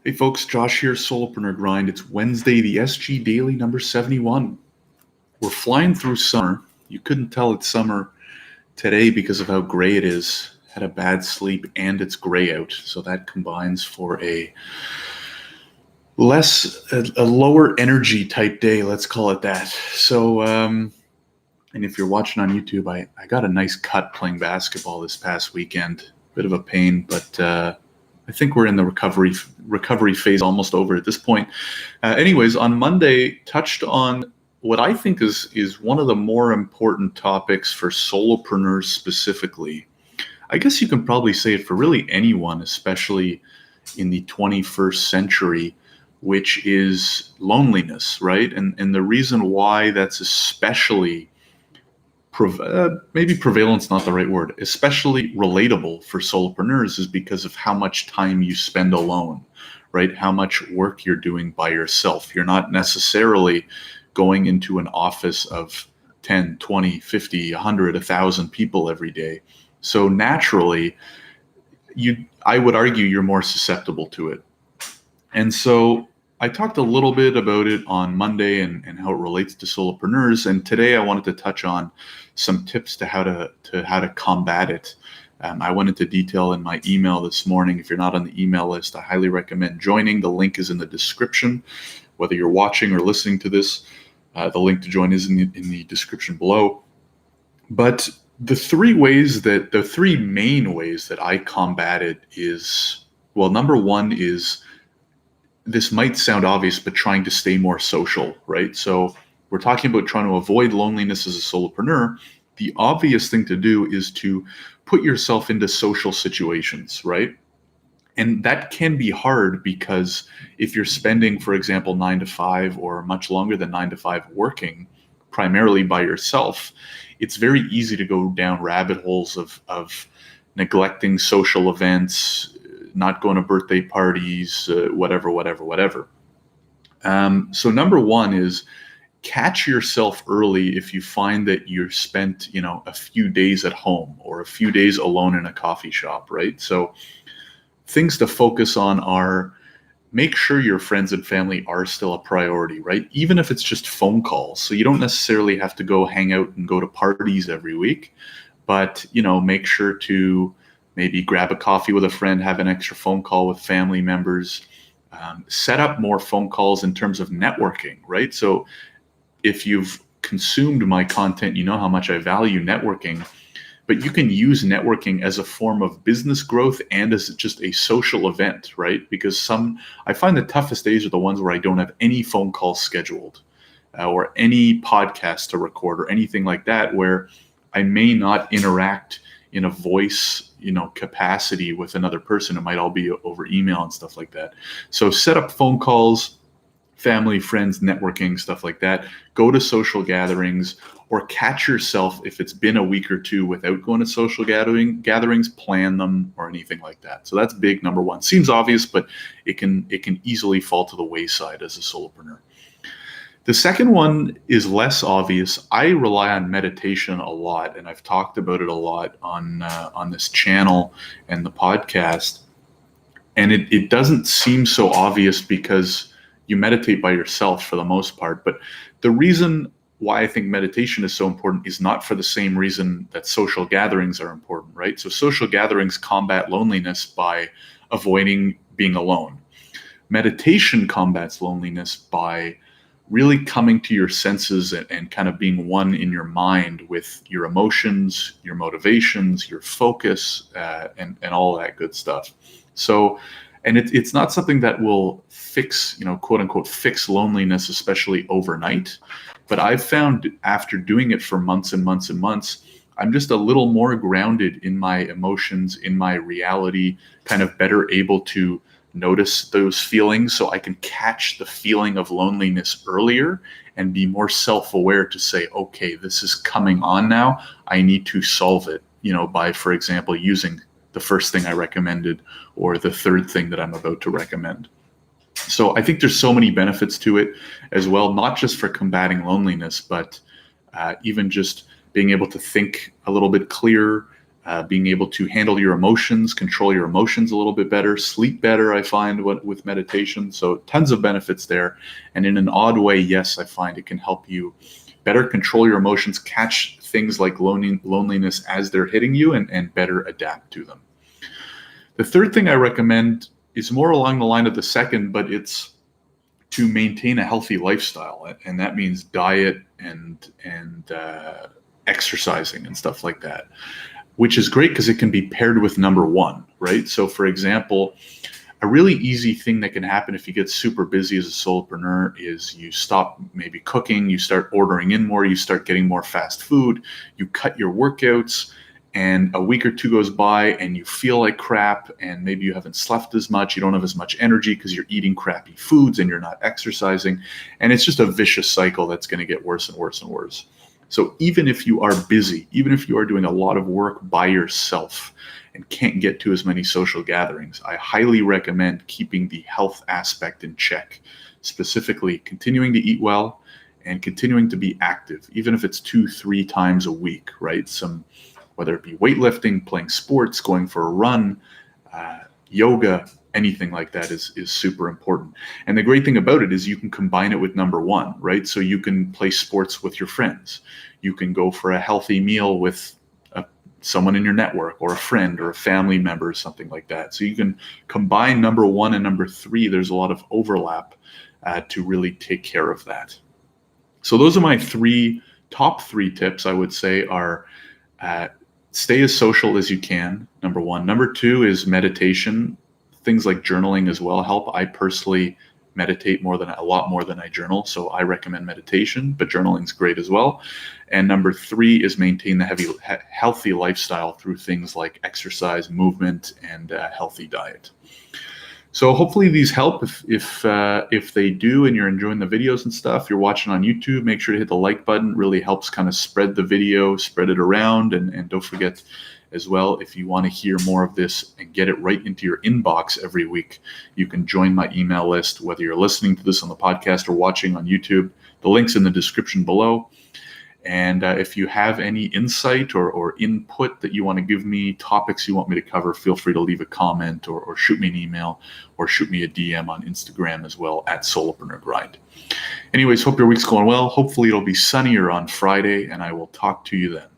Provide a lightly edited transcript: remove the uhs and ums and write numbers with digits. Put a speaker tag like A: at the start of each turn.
A: Hey folks, Josh here, Solopreneur Grind. It's Wednesday, the SG Daily number 71. We're flying through summer. You couldn't tell it's summer today because of how gray it is. Had a bad sleep and it's gray out. So that combines for a lower energy type day, let's call it that. So, and if you're watching on YouTube, I got a nice cut playing basketball this past weekend. Bit of a pain, but I think we're in the recovery phase, almost over at this point. Anyways, on Monday, touched on what I think is one of the more important topics for solopreneurs specifically. I guess you can probably say it for really anyone, especially in the 21st century, which is loneliness, right? And the reason why that's especially maybe prevalent's not the right word, especially relatable for solopreneurs is because of how much time you spend alone, right? How much work you're doing by yourself. You're not necessarily going into an office of 10, 20, 50, 100, 1,000 people every day. So naturally, I would argue you're more susceptible to it. And so I talked a little bit about it on Monday and how it relates to solopreneurs. And today I wanted to touch on some tips to how to combat it. I went into detail in my email this morning. If you're not on the email list, I highly recommend joining. The link is in the description. Whether you're watching or listening to this, the link to join is in the description below. But the three main ways that I combat it is, well, number one is, this might sound obvious, but trying to stay more social, right? So we're talking about trying to avoid loneliness as a solopreneur. The obvious thing to do is to put yourself into social situations, right? And that can be hard because if you're spending, for example, 9 to 5 or much longer than 9 to 5 working primarily by yourself, it's very easy to go down rabbit holes of neglecting social events, not going to birthday parties, whatever. So number one is catch yourself early if you find that you're spent, a few days at home or a few days alone in a coffee shop, right? So things to focus on are make sure your friends and family are still a priority, right? Even if it's just phone calls. So you don't necessarily have to go hang out and go to parties every week, but, make sure to maybe grab a coffee with a friend, have an extra phone call with family members, set up more phone calls in terms of networking, right? So if you've consumed my content, you know how much I value networking, but you can use networking as a form of business growth and as just a social event, right? Because I find the toughest days are the ones where I don't have any phone calls scheduled or any podcast to record or anything like that, where I may not interact in a voice, capacity with another person. It might all be over email and stuff like that. So set up phone calls, family, friends, networking, stuff like that. Go to social gatherings or catch yourself if it's been a week or two without going to social gatherings, plan them or anything like that. So that's big, number one. Seems obvious, but it can easily fall to the wayside as a solopreneur. The second one is less obvious. I rely on meditation a lot, and I've talked about it a lot on this channel and the podcast. And it doesn't seem so obvious because you meditate by yourself for the most part. But the reason why I think meditation is so important is not for the same reason that social gatherings are important, right? So social gatherings combat loneliness by avoiding being alone. Meditation combats loneliness by really coming to your senses and kind of being one in your mind with your emotions, your motivations, your focus, and all that good stuff. So, and it's not something that will fix, quote unquote, fix loneliness, especially overnight. But I've found after doing it for months and months and months, I'm just a little more grounded in my emotions, in my reality, kind of better able to notice those feelings so I can catch the feeling of loneliness earlier and be more self-aware to say, okay, this is coming on now. I need to solve it, by, for example, using the first thing I recommended or the third thing that I'm about to recommend. So I think there's so many benefits to it as well, not just for combating loneliness, but even just being able to think a little bit clearer, being able to handle your emotions, control your emotions a little bit better, sleep better, I find, with meditation. So tons of benefits there. And in an odd way, yes, I find it can help you better control your emotions, catch things like loneliness as they're hitting you, and better adapt to them. The third thing I recommend is more along the line of the second, but it's to maintain a healthy lifestyle. And that means diet and exercising and stuff like that, which is great because it can be paired with number one, right? So for example, a really easy thing that can happen if you get super busy as a solopreneur is you stop maybe cooking, you start ordering in more, you start getting more fast food, you cut your workouts, and a week or two goes by and you feel like crap, and maybe you haven't slept as much, you don't have as much energy because you're eating crappy foods and you're not exercising, and it's just a vicious cycle that's going to get worse and worse and worse. So even if you are busy, even if you are doing a lot of work by yourself and can't get to as many social gatherings, I highly recommend keeping the health aspect in check, specifically continuing to eat well and continuing to be active, even if it's 2-3 times a week, right? Whether it be weightlifting, playing sports, going for a run, yoga, anything like that is super important. And the great thing about it is you can combine it with number one, right? So you can play sports with your friends. You can go for a healthy meal with someone in your network, or a friend or a family member, or something like that. So you can combine number one and number three. There's a lot of overlap to really take care of that. So those are my top three tips, I would say, are stay as social as you can, number one. Number two is meditation. Things like journaling as well help. I personally meditate a lot more than I journal, so I recommend meditation, but journaling's great as well. And number three is maintain the healthy lifestyle through things like exercise, movement, and a healthy diet. So hopefully these help. If they do and you're enjoying the videos and stuff, you're watching on YouTube, make sure to hit the like button. It really helps kind of spread the video, spread it around. And don't forget as well, if you want to hear more of this and get it right into your inbox every week, you can join my email list, whether you're listening to this on the podcast or watching on YouTube. The link's in the description below. And if you have any insight or input that you want to give me, topics you want me to cover, feel free to leave a comment or shoot me an email or shoot me a DM on Instagram as well at Solopreneur Grind. Anyways, hope your week's going well. Hopefully it'll be sunnier on Friday, and I will talk to you then.